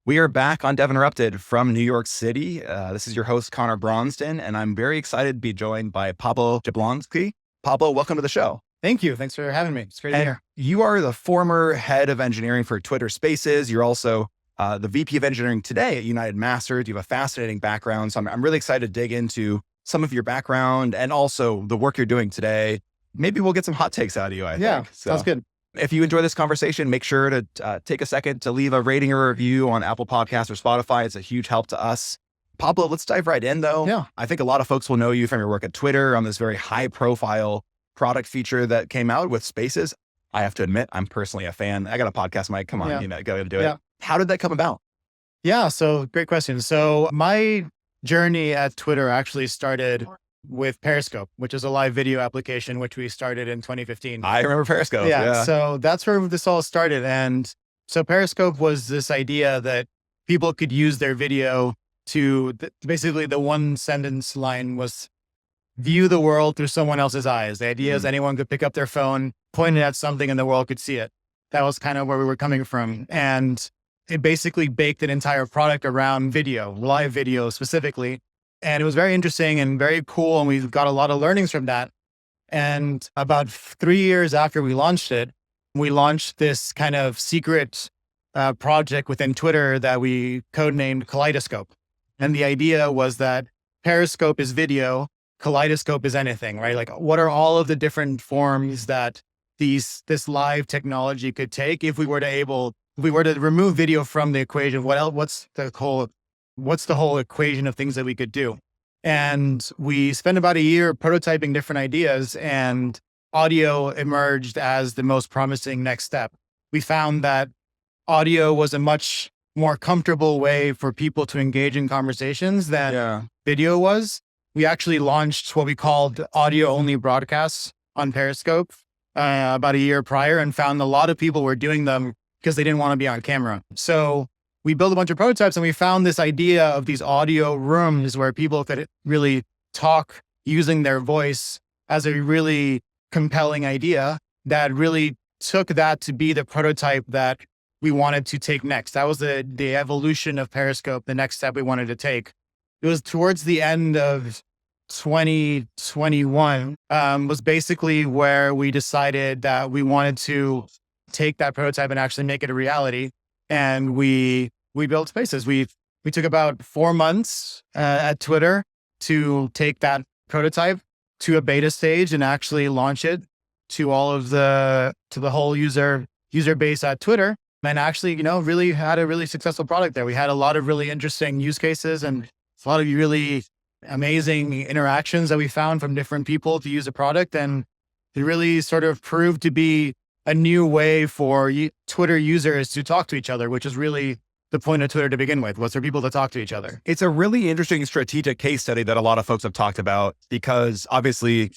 We are back on Dev Interrupted from New York City. This is your host, Connor Bronston, and I'm very excited to be joined by Pablo Jablonski. Pablo, welcome to the show. Thank you. Thanks for having me. It's great to be here. You are the former head of engineering for Twitter Spaces. You're also the VP of engineering today at United Masters. You have a fascinating background. So I'm really excited to dig into some of your background and also the work you're doing today. Maybe we'll get some hot takes out of you, I think. Sounds good. If you enjoy this conversation, make sure to take a second to leave a rating or review on Apple Podcasts or Spotify. It's a huge help to us. Pablo, let's dive right in though. Yeah. I think a lot of folks will know you from your work at Twitter on this very high profile product feature that came out with Spaces. I have to admit, I'm personally a fan. I got a podcast mic. Come on, go do it. How did that come about? Yeah. So great question. So my journey at Twitter actually started with Periscope, which is a live video application, which we started in 2015. I remember Periscope. Yeah. So that's where this all started. And so Periscope was this idea that people could use their video to basically the one sentence line was view the world through someone else's eyes. The idea is anyone could pick up their phone, point it at something and the world could see it. That was kind of where we were coming from. And it basically baked an entire product around video, live video specifically. And it was very interesting and very cool. And we got a lot of learnings from that. And about 3 years after we launched it, we launched this kind of secret project within Twitter that we codenamed Kaleidoscope. And the idea was that Periscope is video, Kaleidoscope is anything, right? Like what are all of the different forms that this live technology could take if we were to remove video from the equation? What's the whole equation of things that we could do? And we spent about a year prototyping different ideas, and audio emerged as the most promising next step. We found that audio was a much more comfortable way for people to engage in conversations than video was. We actually launched what we called audio-only broadcasts on Periscope about a year prior and found a lot of people were doing them because they didn't want to be on camera. So we built a bunch of prototypes and we found this idea of these audio rooms where people could really talk using their voice as a really compelling idea that really took that to be the prototype that we wanted to take next. That was the evolution of Periscope, the next step we wanted to take. It was towards the end of 2021 was basically where we decided that we wanted to take that prototype and actually make it a reality. And we built Spaces. We took about 4 months at Twitter to take that prototype to a beta stage and actually launch it to the whole user base at Twitter. And actually, really had a really successful product there. We had a lot of really interesting use cases and a lot of really amazing interactions that we found from different people to use the product. And it really sort of proved to be a new way for Twitter users to talk to each other, which is really the point of Twitter to begin with, was for people to talk to each other. It's a really interesting strategic case study that a lot of folks have talked about because obviously,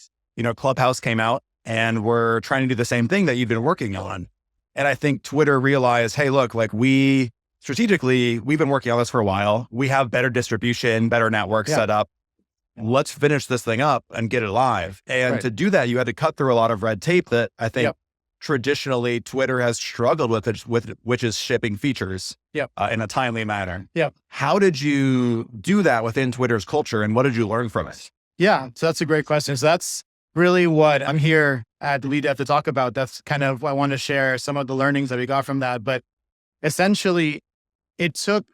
Clubhouse came out and we're trying to do the same thing that you've been working on. And I think Twitter realized, hey, look, like we've been working on this for a while. We have better distribution, better network set up. Let's finish this thing up and get it live. And to do that, you had to cut through a lot of red tape that I think traditionally Twitter has struggled with, which is shipping features in a timely manner. How did you do that within Twitter's culture and what did you learn from it? Yeah, so that's a great question. So that's really what I'm here at Lead Dev to talk about. That's kind of what I want to share some of the learnings that we got from that. But essentially, it took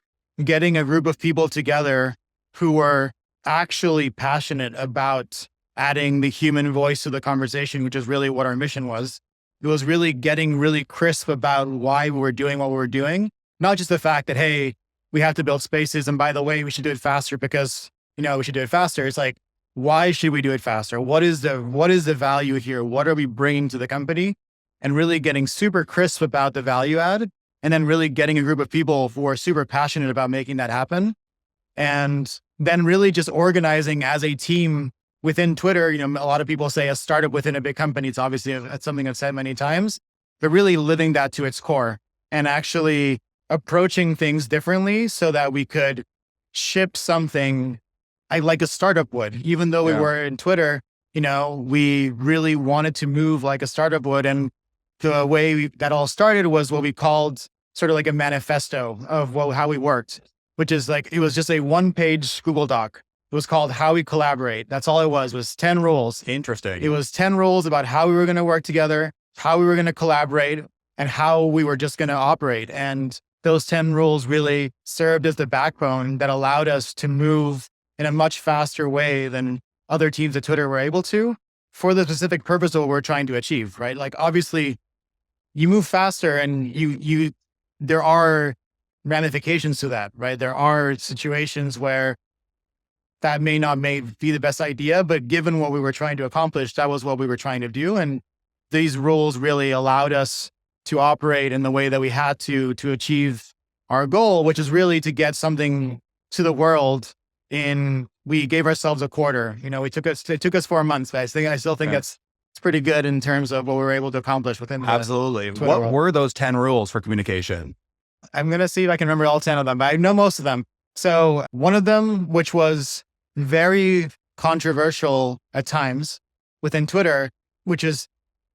getting a group of people together who were actually passionate about adding the human voice to the conversation, which is really what our mission was. It was really getting really crisp about why we were doing what we were doing. Not just the fact that, hey, we have to build Spaces. And by the way, we should do it faster because, we should do it faster. It's like, why should we do it faster? What is the value here? What are we bringing to the company? And really getting super crisp about the value add. And then really getting a group of people who are super passionate about making that happen. And then really just organizing as a team within Twitter. A lot of people say a startup within a big company. It's obviously it's something I've said many times, but really living that to its core and actually approaching things differently so that we could ship something like a startup would. Even though we were in Twitter, we really wanted to move like a startup would. And the way that all started was what we called sort of like a manifesto of how we worked, which is like, it was just a 1-page Google Doc. It was called How We Collaborate. That's all it was 10 rules. Interesting. It was 10 rules about how we were going to work together, how we were going to collaborate, and how we were just going to operate. And those 10 rules really served as the backbone that allowed us to move in a much faster way than other teams at Twitter were able to, for the specific purpose of what we're trying to achieve, right? Like, obviously you move faster and there are ramifications to that, right? There are situations where that may not be the best idea, but given what we were trying to accomplish, that was what we were trying to do. And these rules really allowed us to operate in the way that we had to achieve our goal, which is really to get something to the world we gave ourselves a quarter. It took us 4 months, but I still think it's pretty good in terms of what we were able to accomplish within Absolutely. Twitter What world. were those 10 rules for communication? I'm going to see if I can remember all 10 of them, but I know most of them. So one of them, which was very controversial at times within Twitter, which is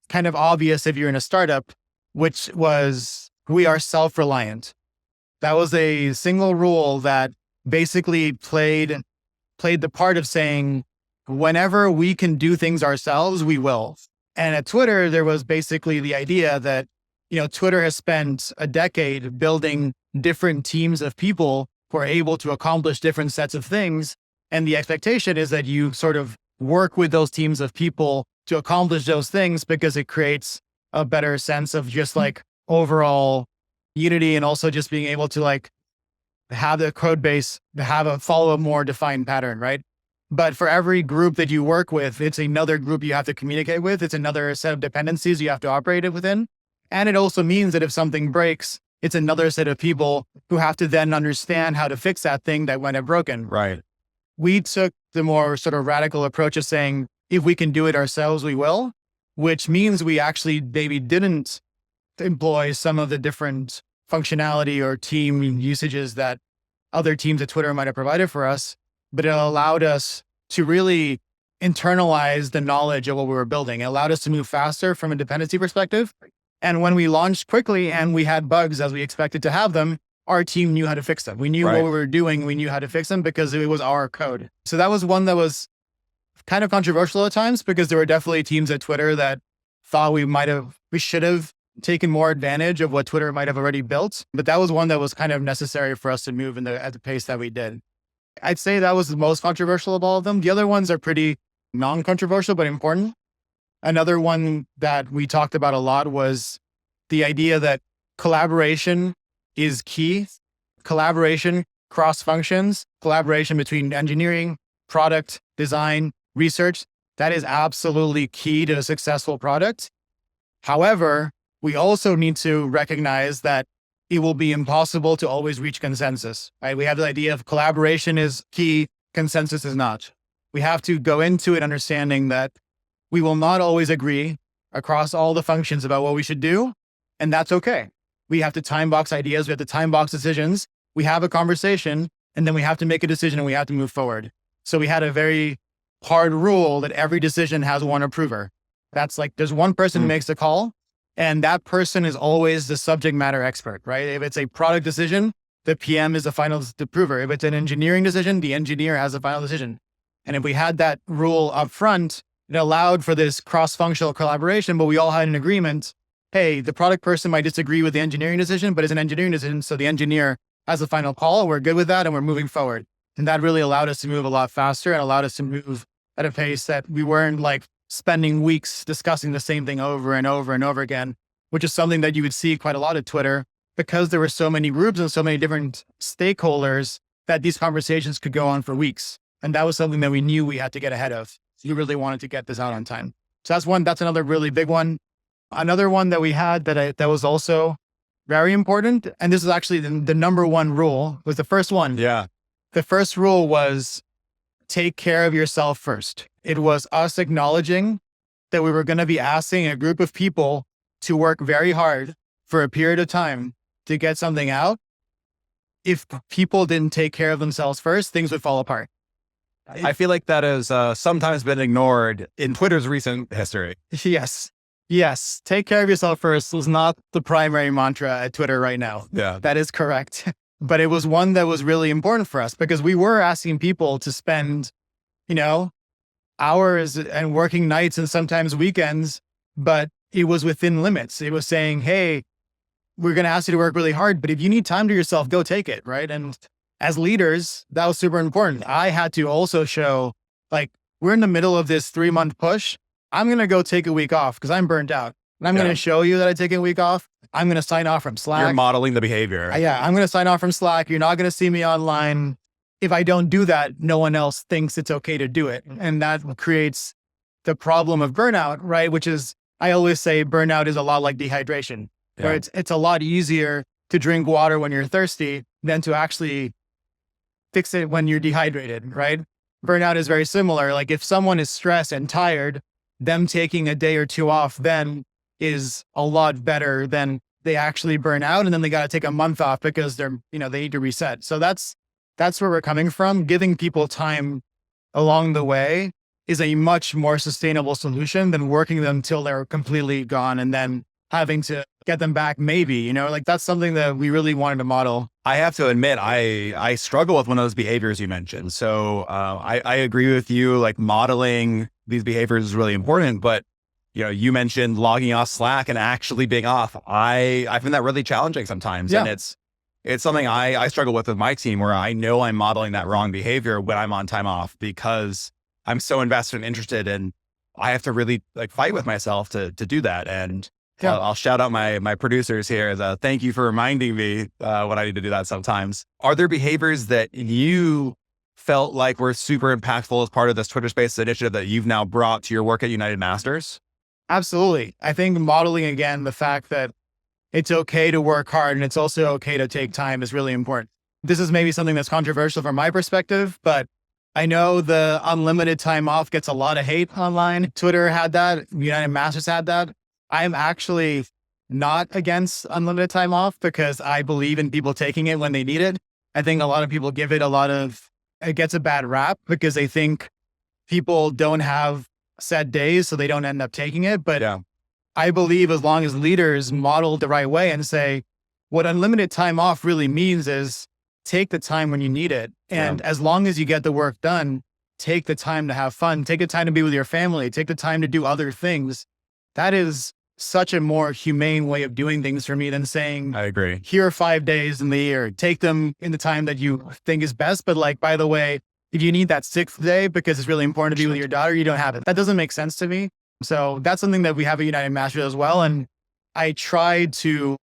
kind of obvious if you're in a startup, which was, we are self-reliant. That was a single rule that basically played the part of saying, whenever we can do things ourselves, we will. And at Twitter, there was basically the idea that, Twitter has spent a decade building different teams of people who are able to accomplish different sets of things. And the expectation is that you sort of work with those teams of people to accomplish those things, because it creates a better sense of just like overall unity, and also just being able to like have the code base, follow a more defined pattern, right? But for every group that you work with, it's another group you have to communicate with. It's another set of dependencies you have to operate it within. And it also means that if something breaks, it's another set of people who have to then understand how to fix that thing that went broken. Right. We took the more sort of radical approach of saying, if we can do it ourselves, we will, which means we actually maybe didn't employ some of the different functionality or team usages that other teams at Twitter might have provided for us, but it allowed us to really internalize the knowledge of what we were building. It allowed us to move faster from a dependency perspective. And when we launched quickly and we had bugs as we expected to have them, our team knew how to fix them. We knew what we were doing. We knew how to fix them because it was our code. So that was one that was kind of controversial at times, because there were definitely teams at Twitter that thought we should have taken more advantage of what Twitter might have already built. But that was one that was kind of necessary for us to move at the pace that we did. I'd say that was the most controversial of all of them. The other ones are pretty non-controversial, but important. Another one that we talked about a lot was the idea that collaboration is key. Collaboration, cross functions, collaboration between engineering, product, design, research, that is absolutely key to a successful product. However, we also need to recognize that it will be impossible to always reach consensus, right? We have the idea of collaboration is key, consensus is not. We have to go into it understanding that we will not always agree across all the functions about what we should do, and that's okay. We have to time box ideas, we have to time box decisions, we have a conversation, and then we have to make a decision and we have to move forward. So we had a very hard rule that every decision has one approver. That's like, there's one person who makes the call, and that person is always the subject matter expert, right? If it's a product decision, the PM is the final approver. If it's an engineering decision, the engineer has the final decision. And if we had that rule up front, it allowed for this cross-functional collaboration, but we all had an agreement. Hey, the product person might disagree with the engineering decision, but it's an engineering decision. So the engineer has the final call. We're good with that. And we're moving forward. And that really allowed us to move a lot faster and allowed us to move at a pace that we weren't like spending weeks discussing the same thing over and over and over again, which is something that you would see quite a lot at Twitter, because there were so many groups and so many different stakeholders that these conversations could go on for weeks. And that was something that we knew we had to get ahead of. We really wanted to get this out on time. So that's another really big one. Another one that we had that was also very important, and this is actually the number one rule, was the first one. Yeah. The first rule was take care of yourself first. It was us acknowledging that we were going to be asking a group of people to work very hard for a period of time to get something out. If people didn't take care of themselves first, things would fall apart. I feel like that has sometimes been ignored in Twitter's recent history. Yes. Yes, take care of yourself first is not the primary mantra at Twitter right now. Yeah. That is correct. But it was one that was really important for us because we were asking people to spend, hours and working nights and sometimes weekends, but it was within limits. It was saying, hey, we're going to ask you to work really hard, but if you need time to yourself, go take it. Right. And as leaders, that was super important. I had to also show, like, we're in the middle of this 3-month push. I'm going to go take a week off because I'm burnt out. And I'm going to show you that I take a week off. I'm going to sign off from Slack. You're modeling the behavior. Yeah, I'm going to sign off from Slack. You're not going to see me online. If I don't do that, no one else thinks it's okay to do it. And that creates the problem of burnout, right? Which is, I always say burnout is a lot like dehydration, where it's a lot easier to drink water when you're thirsty than to actually fix it when you're dehydrated, right? Burnout is very similar. Like if someone is stressed and tired, them taking a day or two off then is a lot better than they actually burn out. And then they got to take a month off because they need to reset. So that's where we're coming from. Giving people time along the way is a much more sustainable solution than working them till they're completely gone and then having to get them back. Maybe, that's something that we really wanted to model. I have to admit, I struggle with one of those behaviors you mentioned. So I agree with you, like modeling these behaviors is really important, but you mentioned logging off Slack and actually being off. I find that really challenging sometimes. Yeah. And it's something I struggle with my team where I know I'm modeling that wrong behavior when I'm on time off because I'm so invested and interested and I have to really like fight with myself to do that. And I'll shout out my producers here. Thank you for reminding me when I need to do that sometimes. Are there behaviors that you felt like were super impactful as part of this Twitter Spaces initiative that you've now brought to your work at United Masters? Absolutely. I think modeling again, the fact that it's okay to work hard and it's also okay to take time is really important. This is maybe something that's controversial from my perspective, but I know the unlimited time off gets a lot of hate online. Twitter had that. United Masters had that. I'm actually not against unlimited time off because I believe in people taking it when they need it. I think a lot of people give it it gets a bad rap because they think people don't have set days, so they don't end up taking it. But I believe as long as leaders model the right way and say, what unlimited time off really means is take the time when you need it. And as long as you get the work done, take the time to have fun, take the time to be with your family, take the time to do other things. That is such a more humane way of doing things for me than saying, I agree. Here are 5 days in the year, take them in the time that you think is best. But like, by the way, if you need that 6th day because it's really important to be with your daughter, you don't have it. That doesn't make sense to me. So that's something that we have at United Masters as well. And I tried to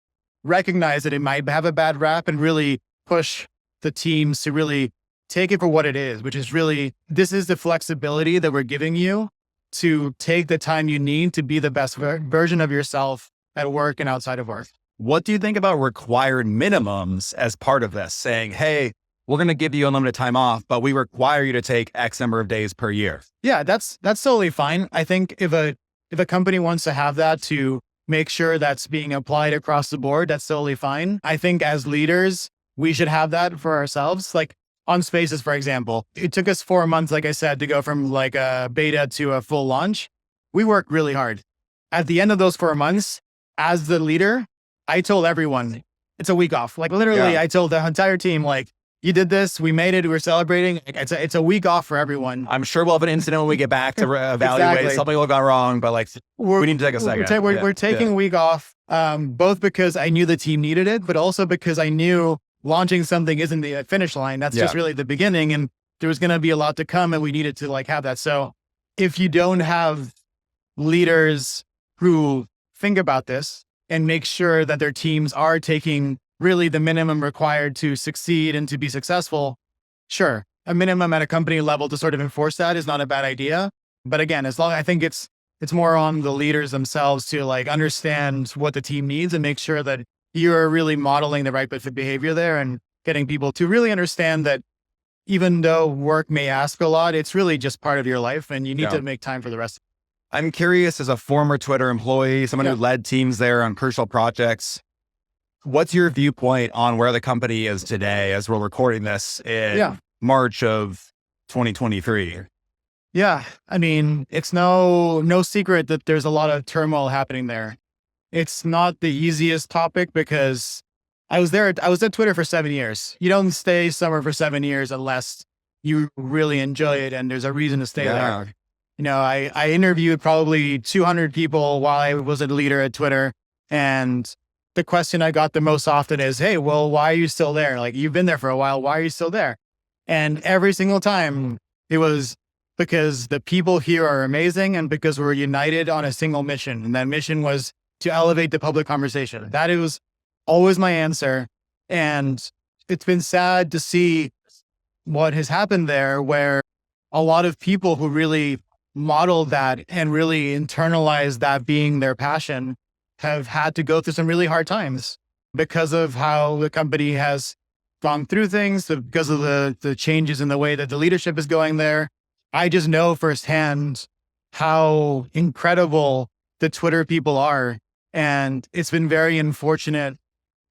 recognize that it might have a bad rap and really push the teams to really take it for what it is, which is really, this is the flexibility that we're giving you to take the time you need to be the best version of yourself at work and outside of work. What do you think about required minimums as part of this? Saying, hey, we're going to give you unlimited time off, but we require you to take X number of days per year. Yeah, that's totally fine. I think if a company wants to have that to make sure that's being applied across the board, that's totally fine. I think as leaders, we should have that for ourselves. Like on Spaces, for example, it took us 4 months, like I said, to go from like a beta to a full launch. We worked really hard. At the end of those 4 months, as the leader, I told everyone it's a week off. Like literally, I told the entire team, like, you did this, we made it, we're celebrating. It's a week off for everyone. I'm sure we'll have an incident when we get back to evaluate. Exactly. Something will have gone wrong, but like we need to take a second. We're taking a week off, both because I knew the team needed it, but also because I knew launching something isn't the finish line. That's just really the beginning. And there was going to be a lot to come and we needed to like have that. So if you don't have leaders who think about this and make sure that their teams are taking really the minimum required to succeed and to be successful, sure, a minimum at a company level to sort of enforce that is not a bad idea. But again, I think it's more on the leaders themselves to like understand what the team needs and make sure that you're really modeling the right behavior there and getting people to really understand that even though work may ask a lot, it's really just part of your life and you need to make time for the rest. I'm curious, as a former Twitter employee, someone who led teams there on crucial projects, what's your viewpoint on where the company is today as we're recording this in March of 2023? Yeah. I mean, it's no secret that there's a lot of turmoil happening there. It's not the easiest topic because I was at Twitter for 7 years. You don't stay somewhere for 7 years unless you really enjoy it and there's a reason to stay there. I interviewed probably 200 people while I was a leader at Twitter. And the question I got the most often is, hey, well, why are you still there? Like, you've been there for a while. Why are you still there? And every single time it was because the people here are amazing and because we're united on a single mission. And that mission was to elevate the public conversation. That was always my answer. And it's been sad to see what has happened there, where a lot of people who really modeled that and really internalized that being their passion have had to go through some really hard times because of how the company has gone through things, because of the changes in the way that the leadership is going there. I just know firsthand how incredible the Twitter people are. And it's been very unfortunate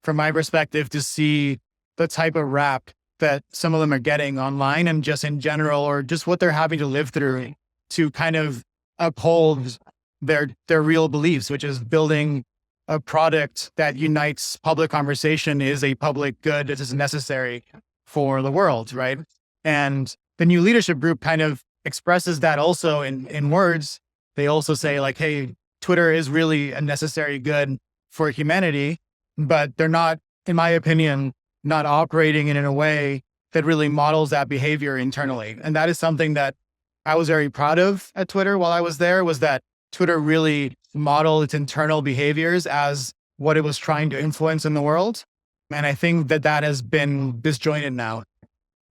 from my perspective to see the type of rap that some of them are getting online and just in general, or just what they're having to live through to kind of uphold their real beliefs, which is building a product that unites public conversation, is a public good that is necessary for the world, right? And the new leadership group kind of expresses that also in words. They also say like, hey, Twitter is really a necessary good for humanity, but they're not, in my opinion, not operating in a way that really models that behavior internally. And that is something that I was very proud of at Twitter while I was there, was that Twitter really modeled its internal behaviors as what it was trying to influence in the world. And I think that has been disjointed now.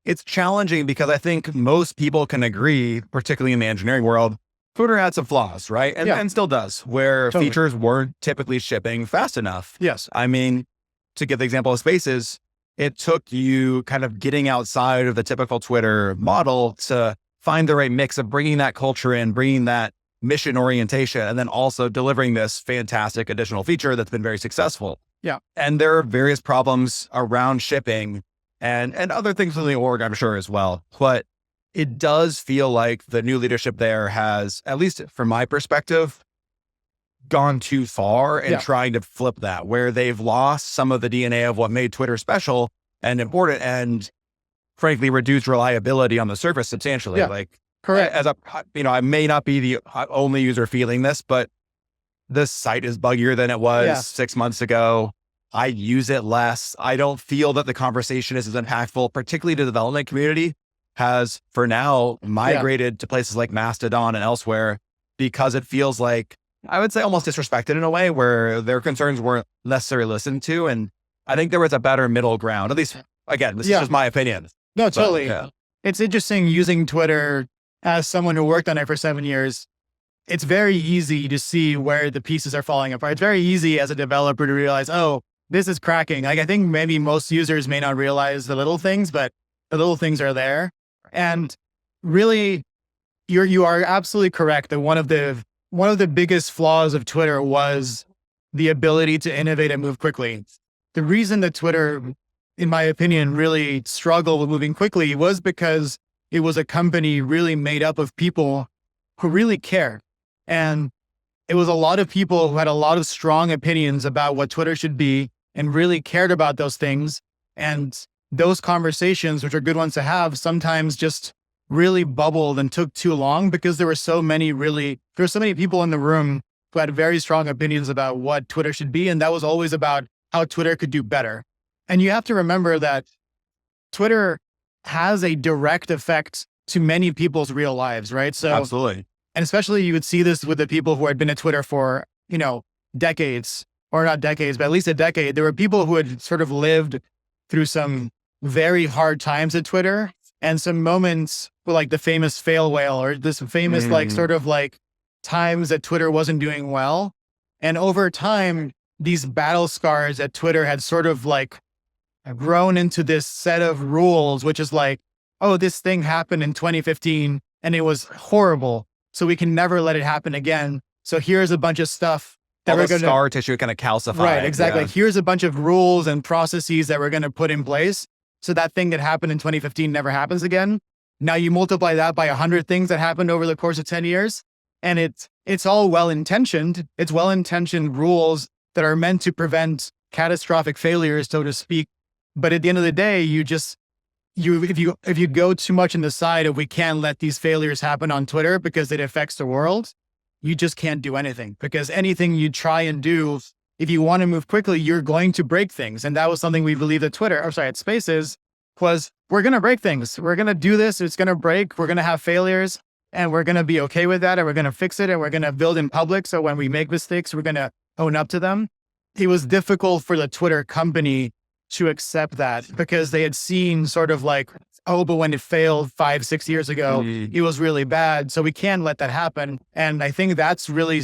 It's challenging because I think most people can agree, particularly in the engineering world, Twitter had some flaws, right? And still does, where Totally. features weren't typically shipping fast enough. Yes. I mean, to give the example of Spaces, it took you kind of getting outside of the typical Twitter model to find the right mix of bringing that culture in, bringing that mission orientation, and then also delivering this fantastic additional feature that's been very successful. Yeah. And there are various problems around shipping and other things in the org, I'm sure, as well. But it does feel like the new leadership there has, at least from my perspective, gone too far in trying to flip that, where they've lost some of the DNA of what made Twitter special and important, and frankly, reduced reliability on the surface substantially. Yeah. Like, Correct. I may not be the only user feeling this, but the site is buggier than it was 6 months ago. I use it less. I don't feel that the conversation is as impactful, particularly to the development community, has for now migrated to places like Mastodon and elsewhere, because it feels like, I would say, almost disrespected in a way where their concerns weren't necessarily listened to. And I think there was a better middle ground, at least, again, this is just my opinion. No, totally. But, It's interesting using Twitter as someone who worked on it for 7 years. It's very easy to see where the pieces are falling apart. It's very easy as a developer to realize, oh, this is cracking. Like, I think maybe most users may not realize the little things, but the little things are there. And really, you are absolutely correct that one of the biggest flaws of Twitter was the ability to innovate and move quickly. The reason that Twitter, in my opinion, really struggled with moving quickly was because it was a company really made up of people who really cared. And it was a lot of people who had a lot of strong opinions about what Twitter should be and really cared about those things. And those conversations, which are good ones to have, sometimes just really bubbled and took too long because there were so many people in the room who had very strong opinions about what Twitter should be. And that was always about how Twitter could do better. And you have to remember that Twitter has a direct effect to many people's real lives, right? So absolutely. And especially you would see this with the people who had been at Twitter for, decades, or not decades, but at least a decade. There were people who had sort of lived through some very hard times at Twitter and some moments like the famous fail whale, or this famous times that Twitter wasn't doing well. And over time, these battle scars at Twitter had sort of grown into this set of rules, which is like, oh, this thing happened in 2015 and it was horrible, so we can never let it happen again. So here's a bunch of stuff that we're going to scar tissue kind of calcify. Right, exactly. Yeah. Here's a bunch of rules and processes that we're going to put in place so that thing that happened in 2015 never happens again. Now you multiply that by 100 things that happened over the course of 10 years, and it's all well-intentioned. It's well-intentioned rules that are meant to prevent catastrophic failures, so to speak. But at the end of the day, if you go too much in the side of we can't let these failures happen on Twitter because it affects the world, you just can't do anything, because anything you try and do, if you want to move quickly, you're going to break things. And that was something we believed at Spaces was, we're going to break things. We're going to do this. It's going to break. We're going to have failures, and we're going to be okay with that. And we're going to fix it. And we're going to build in public. So when we make mistakes, we're going to own up to them. It was difficult for the Twitter company to accept that, because they had seen sort of like, oh, but when it failed 5-6 years ago, it was really bad. So we can't let that happen. And I think that's really,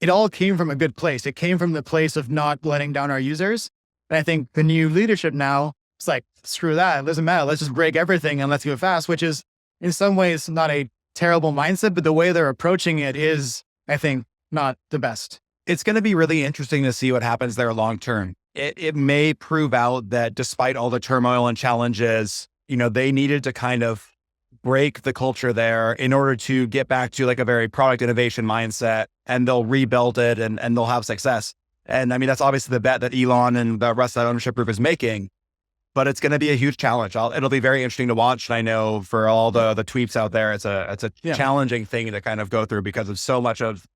it all came from a good place. It came from the place of not letting down our users. And I think the new leadership now, it's like, screw that. It doesn't matter. Let's just break everything and let's go fast, which is in some ways not a terrible mindset, but the way they're approaching it is, I think, not the best. It's going to be really interesting to see what happens there long term. It may prove out that despite all the turmoil and challenges, they needed to kind of break the culture there in order to get back to like a very product innovation mindset, and they'll rebuild it and they'll have success. And I mean, that's obviously the bet that Elon and the rest of that ownership group is making, but it's going to be a huge challenge. It'll be very interesting to watch. And I know for all the tweets out there, it's a challenging thing to kind of go through, because of so much of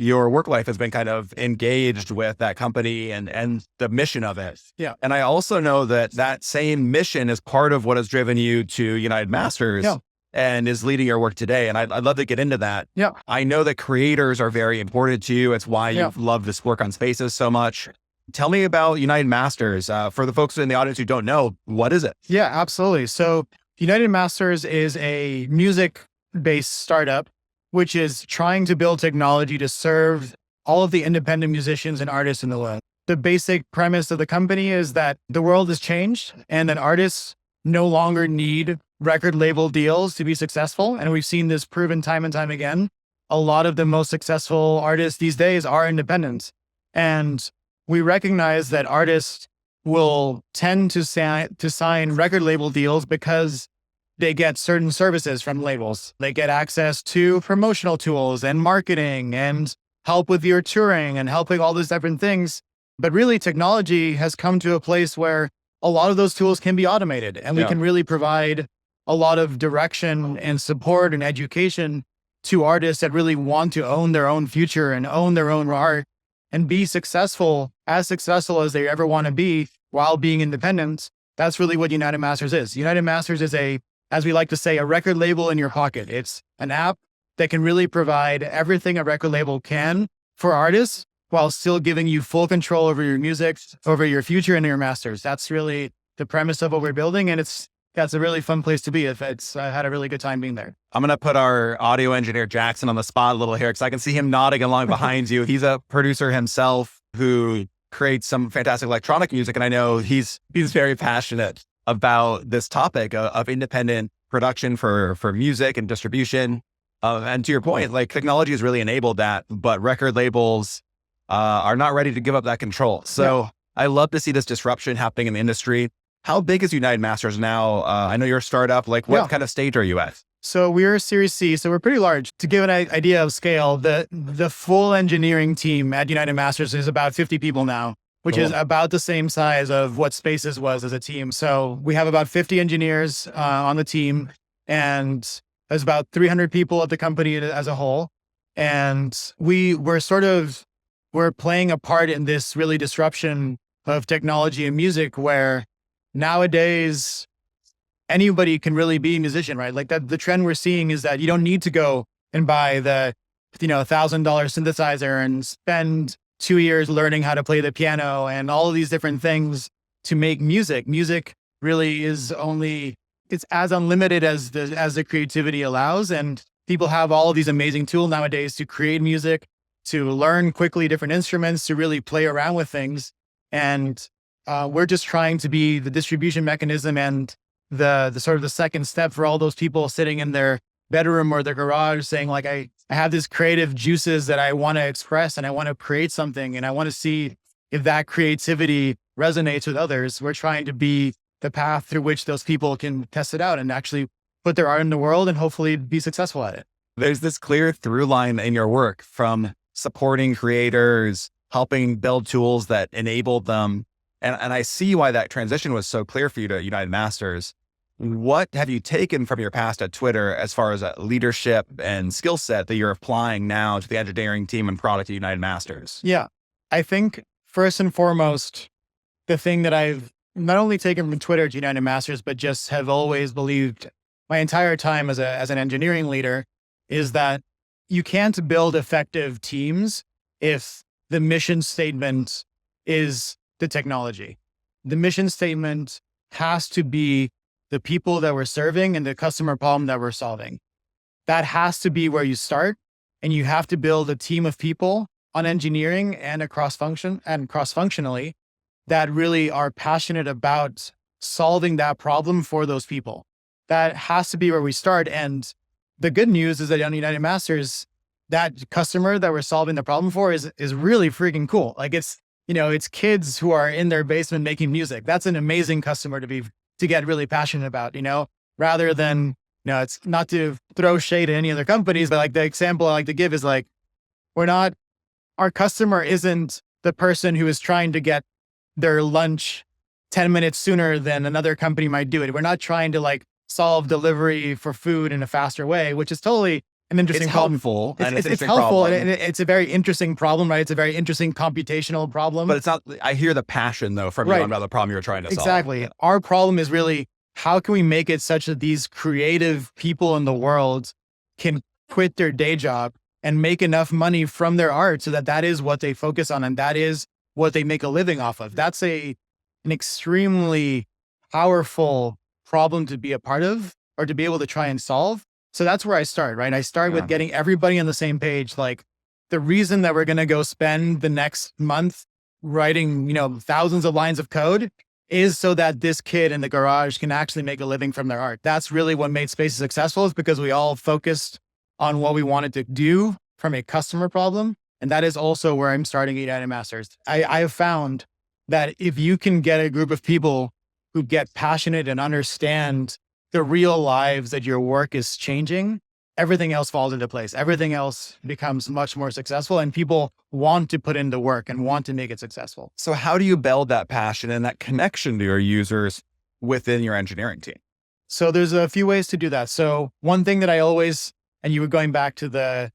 your work life has been kind of engaged with that company and the mission of it. Yeah. And I also know that same mission is part of what has driven you to United Masters and is leading your work today. And I'd love to get into that. Yeah. I know that creators are very important to you. It's why you love this work on Spaces so much. Tell me about United Masters. For the folks in the audience who don't know, what is it? Yeah, absolutely. So United Masters is a music-based startup which is trying to build technology to serve all of the independent musicians and artists in the world. The basic premise of the company is that the world has changed and that artists no longer need record label deals to be successful. And we've seen this proven time and time again. A lot of the most successful artists these days are independent. And we recognize that artists will tend to sign record label deals because they get certain services from labels. They get access to promotional tools and marketing and help with your touring and helping all these different things. But really, technology has come to a place where a lot of those tools can be automated, and we can really provide a lot of direction and support and education to artists that really want to own their own future and own their own art and be successful as they ever want to be while being independent. That's really what United Masters is. United Masters is as we like to say, a record label in your pocket. It's an app that can really provide everything a record label can for artists while still giving you full control over your music, over your future and your masters. That's really the premise of what we're building. And it's a really fun place to be. I had a really good time being there. I'm going to put our audio engineer, Jackson, on the spot a little here, because I can see him nodding along behind you. He's a producer himself who creates some fantastic electronic music. And I know he's very passionate about this topic of independent production for music and distribution. And to your point, like technology has really enabled that, but record labels are not ready to give up that control. So I love to see this disruption happening in the industry. How big is United Masters now? I know you're a startup. Like what kind of stage are you at? So we're a Series C, so we're pretty large. To give an idea of scale, the full engineering team at United Masters is about 50 people now, which is about the same size of what Spaces was as a team. So we have about 50 engineers on the team, and there's about 300 people at the company as a whole. And we're playing a part in this really disruption of technology and music, where nowadays anybody can really be a musician, right? Like that, the trend we're seeing is that you don't need to go and buy the $1,000 synthesizer and spend 2 years learning how to play the piano and all of these different things to make music. Music really is it's as unlimited as the creativity allows. And people have all of these amazing tools nowadays to create music, to learn quickly different instruments, to really play around with things. And we're just trying to be the distribution mechanism and the sort of the second step for all those people sitting in their bedroom or their garage saying like, I have these creative juices that I want to express and I want to create something and I want to see if that creativity resonates with others. We're trying to be the path through which those people can test it out and actually put their art in the world and hopefully be successful at it. There's this clear through line in your work from supporting creators, helping build tools that enable them. And I see why that transition was so clear for you to United Masters. What have you taken from your past at Twitter as far as a leadership and skill set that you're applying now to the engineering team and product at United Masters? Yeah. I think first and foremost, the thing that I've not only taken from Twitter to United Masters, but just have always believed my entire time as an engineering leader is that you can't build effective teams if the mission statement is the technology. The mission statement has to be the people that we're serving and the customer problem that we're solving. That has to be where you start. And you have to build a team of people on engineering and cross-functionally that really are passionate about solving that problem for those people. That has to be where we start. And the good news is that on United Masters, that customer that we're solving the problem for is really freaking cool. Like it's kids who are in their basement making music. That's an amazing customer to get really passionate about, rather than, it's not to throw shade at any other companies, but like the example I like to give is like, our customer isn't the person who is trying to get their lunch 10 minutes sooner than another company might do it. We're not trying to like solve delivery for food in a faster way, which is totally an interesting problem. Helpful. It's helpful. And it's a very interesting problem, right? It's a very interesting computational problem. But it's not, I hear the passion though from you about the problem you're trying to solve. Exactly. Our problem is really, how can we make it such that these creative people in the world can quit their day job and make enough money from their art so that is what they focus on and that is what they make a living off of. That's an extremely powerful problem to be a part of or to be able to try and solve. So that's where I start, right? I start with getting everybody on the same page. Like the reason that we're going to go spend the next month writing, thousands of lines of code is so that this kid in the garage can actually make a living from their art. That's really what made Spaces successful, is because we all focused on what we wanted to do from a customer problem. And that is also where I'm starting at United Masters. I have found that if you can get a group of people who get passionate and understand the real lives that your work is changing, everything else falls into place. Everything else becomes much more successful and people want to put in the work and want to make it successful. So how do you build that passion and that connection to your users within your engineering team? So there's a few ways to do that. So one thing that I always, and you were going back to the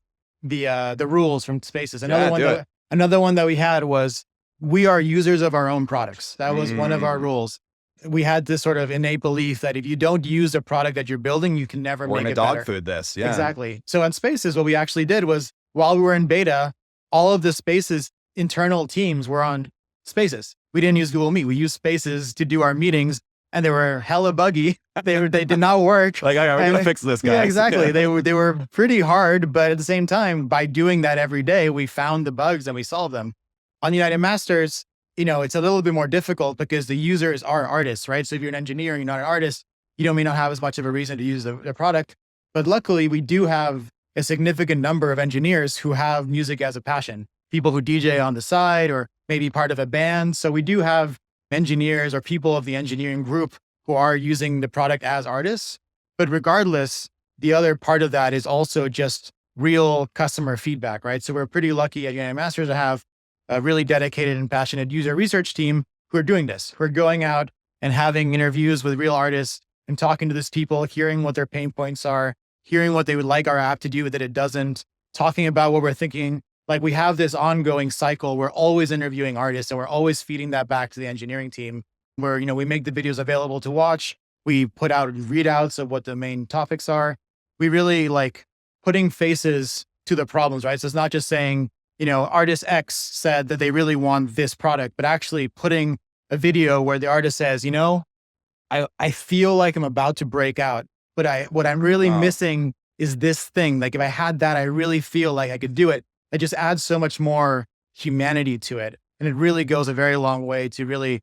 rules from Spaces. Another one that we had was, we are users of our own products. That was one of our rules. We had this sort of innate belief that if you don't use a product that you're building, you can never make it better. We're gonna dog food this. Yeah, exactly. So on Spaces, what we actually did was, while we were in beta, all of the Spaces internal teams were on Spaces. We didn't use Google Meet. We used Spaces to do our meetings, and they were hella buggy. They did not work. Like, we're gonna fix this, guys. Yeah, exactly. They were pretty hard, but at the same time, by doing that every day, we found the bugs and we solved them. On United Masters, it's a little bit more difficult because the users are artists, right? So if you're an engineer, you're not an artist, you may not have as much of a reason to use the product. But luckily, we do have a significant number of engineers who have music as a passion, people who DJ on the side or maybe part of a band. So we do have engineers or people of the engineering group who are using the product as artists. But regardless, the other part of that is also just real customer feedback, right? So we're pretty lucky at United Masters to have a really dedicated and passionate user research team who are doing this. We're going out and having interviews with real artists and talking to these people, hearing what their pain points are, hearing what they would like our app to do that it doesn't, talking about what we're thinking. Like, we have this ongoing cycle. We're always interviewing artists and we're always feeding that back to the engineering team where, we make the videos available to watch. We put out readouts of what the main topics are. We really like putting faces to the problems, right? So it's not just saying, artist X said that they really want this product, but actually putting a video where the artist says, I feel like I'm about to break out, but what I'm really missing is this thing. Like, if I had that, I really feel like I could do it. It just adds so much more humanity to it. And it really goes a very long way to really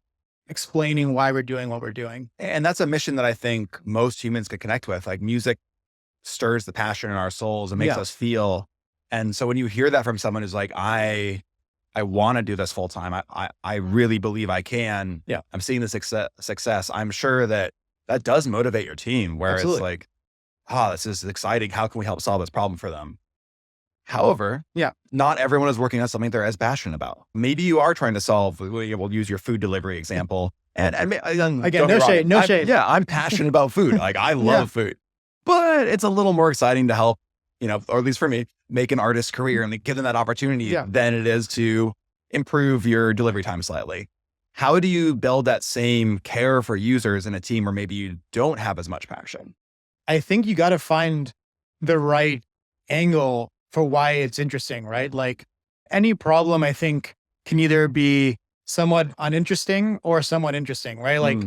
explaining why we're doing what we're doing. And that's a mission that I think most humans could connect with. Like, music stirs the passion in our souls and makes us feel. And so when you hear that from someone who's like, I want to do this full time, I really believe I can. Yeah. I'm seeing the success. I'm sure that does motivate your team, where Absolutely. It's like, this is exciting. How can we help solve this problem for them? However, Yeah. not everyone is working on something they're as passionate about. Maybe you are trying to solve, we'll use your food delivery example. And Again, don't no get me shade, wrong, no shade. Yeah, I'm passionate about food. Like I love food, but it's a little more exciting to help, or at least for me, make an artist's career and give them that opportunity than it is to improve your delivery time slightly. How do you build that same care for users in a team where maybe you don't have as much passion? I think you got to find the right angle for why it's interesting, right? Like any problem, I think, can either be somewhat uninteresting or somewhat interesting, right? Like,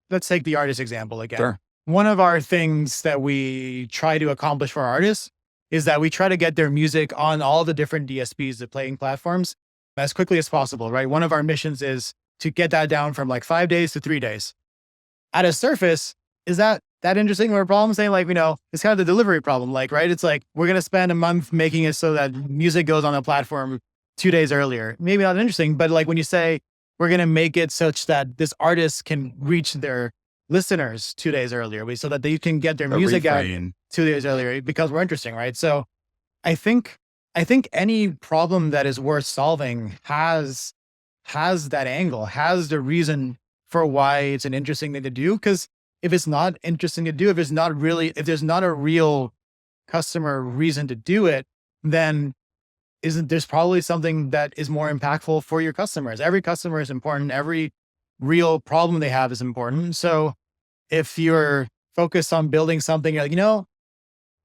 let's take the artist example again. Sure. One of our things that we try to accomplish for our artists is that we try to get their music on all the different DSPs, the playing platforms, as quickly as possible, right? One of our missions is to get that down from like 5 days to 3 days. At a surface, is that interesting or a problem? Saying like, it's kind of the delivery problem, like, right? It's like, we're going to spend a month making it so that music goes on the platform 2 days earlier. Maybe not interesting, but like when you say we're going to make it such that this artist can reach their listeners 2 days earlier, so that they can get their music out 2 days earlier because we're interesting, right? So I think any problem that is worth solving has that angle, has the reason for why it's an interesting thing to do. Because if it's not interesting to do, if there's not a real customer reason to do it, then there's probably something that is more impactful for your customers. Every customer is important. Every real problem they have is important. So if you're focused on building something, you're like,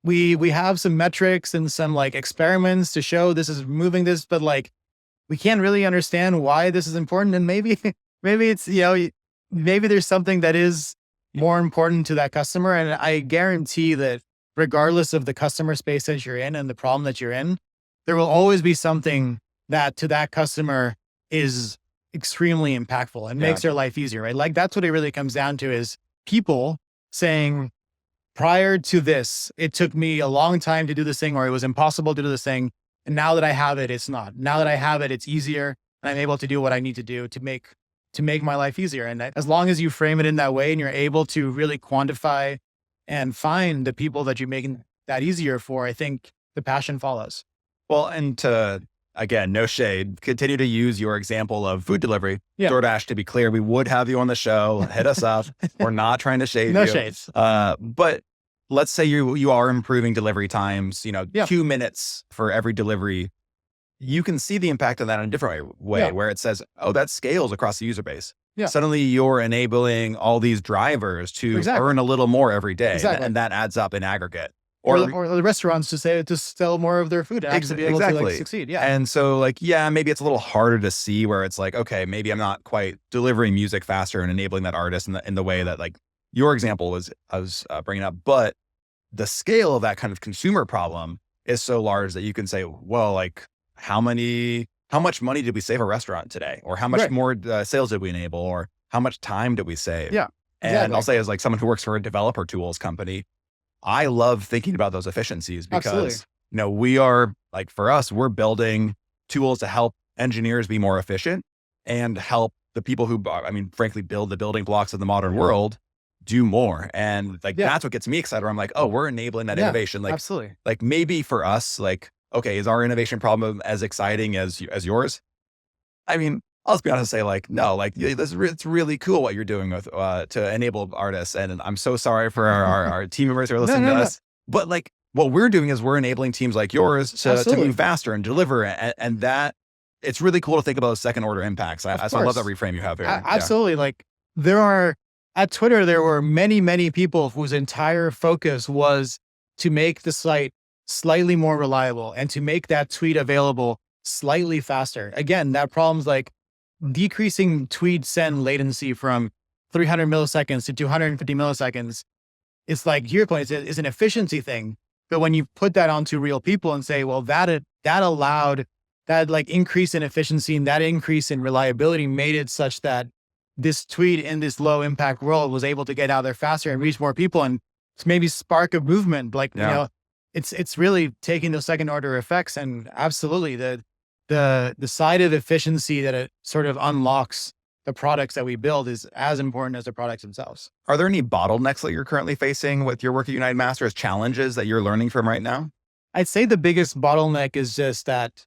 we have some metrics and some like experiments to show this is moving this, but like, we can't really understand why this is important. And maybe it's, maybe there's something that is more important to that customer. And I guarantee that regardless of the customer space that you're in and the problem that you're in, there will always be something that to that customer is extremely impactful and makes their life easier, right? Like that's what it really comes down to, is people saying, prior to this, it took me a long time to do this thing, or it was impossible to do this thing. And now that I have it, it's not. Now that I have it, it's easier. And I'm able to do what I need to do to make my life easier. And as long as you frame it in that way and you're able to really quantify and find the people that you're making that easier for, I think the passion follows. Well, and to, again, no shade, continue to use your example of food delivery. DoorDash, to be clear, we would have you on the show. Hit us up. We're not trying to shade you. No shades. But let's say you are improving delivery times, 2 minutes for every delivery. You can see the impact of that in a different way, where it says, oh, that scales across the user base. Suddenly you're enabling all these drivers to earn a little more every day. And that adds up in aggregate. Or the restaurants to sell more of their food and actually be able to like succeed. And so maybe it's a little harder to see where it's like, okay, maybe I'm not quite delivering music faster and enabling that artist in the way that like your example was bringing up. But the scale of that kind of consumer problem is so large that you can say, well, like how much money did we save a restaurant today? Or how much more sales did we enable? Or how much time did we save? And I'll say, as like someone who works for a developer tools company, I love thinking about those efficiencies because, we are like, for us, we're building tools to help engineers be more efficient and help the people who, frankly, build the building blocks of the modern world do more. And like, that's what gets me excited. I'm like, oh, we're enabling that innovation. Like, absolutely. Like maybe for us, like, okay, is our innovation problem as exciting as yours? I'll just be honest and say like, no, like it's really cool what you're doing with, to enable artists. And I'm so sorry for our team members who are listening to us, but like what we're doing is we're enabling teams like yours to move faster and deliver. And that it's really cool to think about those second order impacts. So I love that reframe you have here. Absolutely. Like at Twitter, there were many, many people whose entire focus was to make the site slightly more reliable and to make that tweet available slightly faster. Again, that problem's like decreasing tweet send latency from 300 milliseconds to 250 milliseconds. It's like, your point is an efficiency thing. But when you put that onto real people and say, well, that allowed that like increase in efficiency and that increase in reliability made it such that this tweet in this low impact world was able to get out there faster and reach more people and maybe spark a movement. Like, it's really taking those second order effects, and absolutely the side of efficiency that it sort of unlocks the products that we build is as important as the products themselves. Are there any bottlenecks that you're currently facing with your work at United Masters, challenges that you're learning from right now? I'd say the biggest bottleneck is just that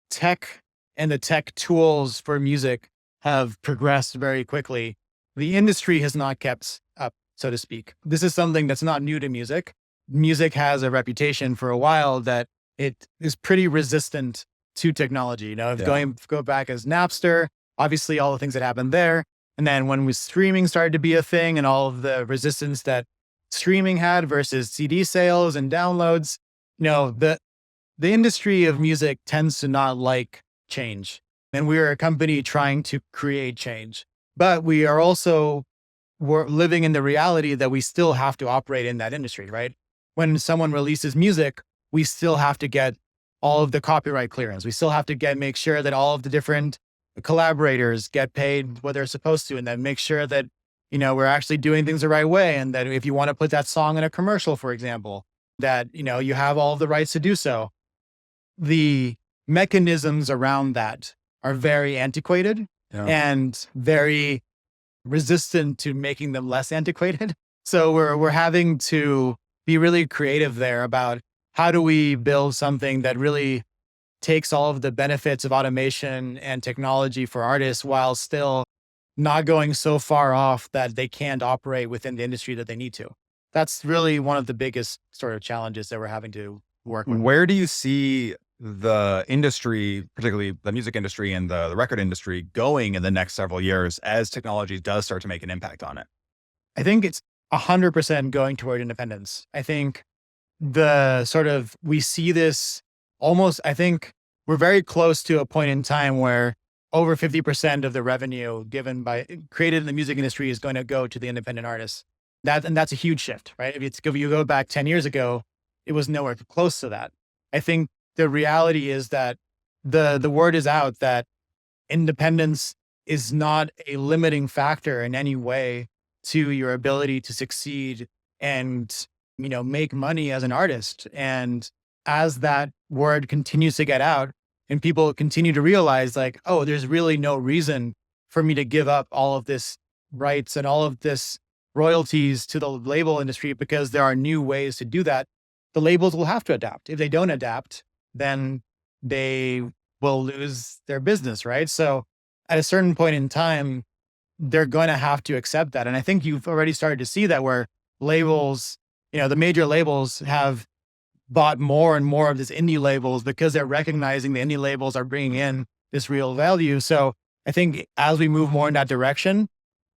tech and the tech tools for music have progressed very quickly. The industry has not kept up, so to speak. This is something that's not new to music. Music has a reputation for a while that it is pretty resistant to technology. Go back as Napster, obviously all the things that happened there. And then when streaming started to be a thing and all of the resistance that streaming had versus CD sales and downloads, the industry of music tends to not like change. And we are a company trying to create change, but we're living in the reality that we still have to operate in that industry, right? When someone releases music, we still have to get all of the copyright clearance. We still have to make sure that all of the different collaborators get paid what they're supposed to, and then make sure that, we're actually doing things the right way. And that if you want to put that song in a commercial, for example, that, you have all of the rights to do so. The mechanisms around that are very antiquated and very resistant to making them less antiquated. So we're having to be really creative there about how do we build something that really takes all of the benefits of automation and technology for artists while still not going so far off that they can't operate within the industry that they need to. That's really one of the biggest sort of challenges that we're having to work with. Where do you see the industry, particularly the music industry and the record industry, going in the next several years as technology does start to make an impact on it? I think it's 100% going toward independence. I think we see this almost, I think we're very close to a point in time where over 50% of the revenue created in the music industry is going to go to the independent artists. That's a huge shift, right? If you go back 10 years ago, it was nowhere close to that. I think the reality is that the word is out that independence is not a limiting factor in any way to your ability to succeed and, make money as an artist. And as that word continues to get out and people continue to realize like, oh, there's really no reason for me to give up all of this rights and all of this royalties to the label industry because there are new ways to do that, the labels will have to adapt. If they don't adapt, then they will lose their business, right? So at a certain point in time, they're going to have to accept that. And I think you've already started to see that where labels, the major labels have bought more and more of these indie labels because they're recognizing the indie labels are bringing in this real value. So I think as we move more in that direction,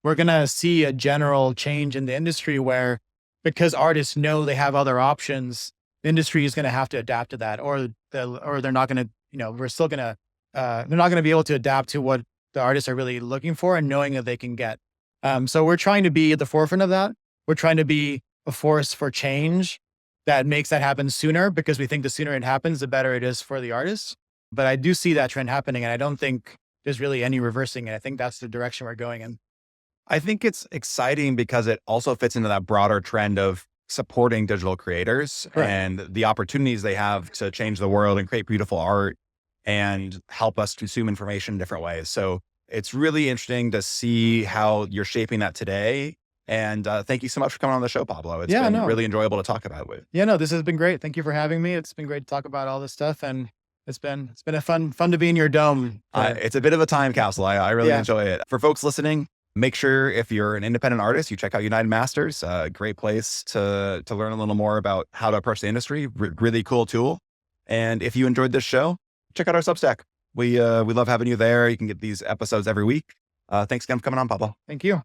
we're going to see a general change in the industry where because artists know they have other options, the industry is going to have to adapt to that, or they're not going to, they're not going to be able to adapt to what the artists are really looking for and knowing that they can get. So we're trying to be at the forefront of that. We're trying to be a force for change that makes that happen sooner because we think the sooner it happens, the better it is for the artists. But I do see that trend happening, and I don't think there's really any reversing it. I think that's the direction we're going in. I think it's exciting because it also fits into that broader trend of supporting digital creators and the opportunities they have to change the world and create beautiful art and help us consume information in different ways. So it's really interesting to see how you're shaping that today. And thank you so much for coming on the show, Pablo. It's been really enjoyable to talk about with. Yeah, no, this has been great. Thank you for having me. It's been great to talk about all this stuff. And it's been a fun to be in your dome. It's a bit of a time capsule. I really enjoy it. For folks listening, make sure if you're an independent artist, you check out United Masters, a great place to learn a little more about how to approach the industry. Really cool tool. And if you enjoyed this show, check out our Substack. We love having you there. You can get these episodes every week. Thanks again for coming on, Pablo. Thank you.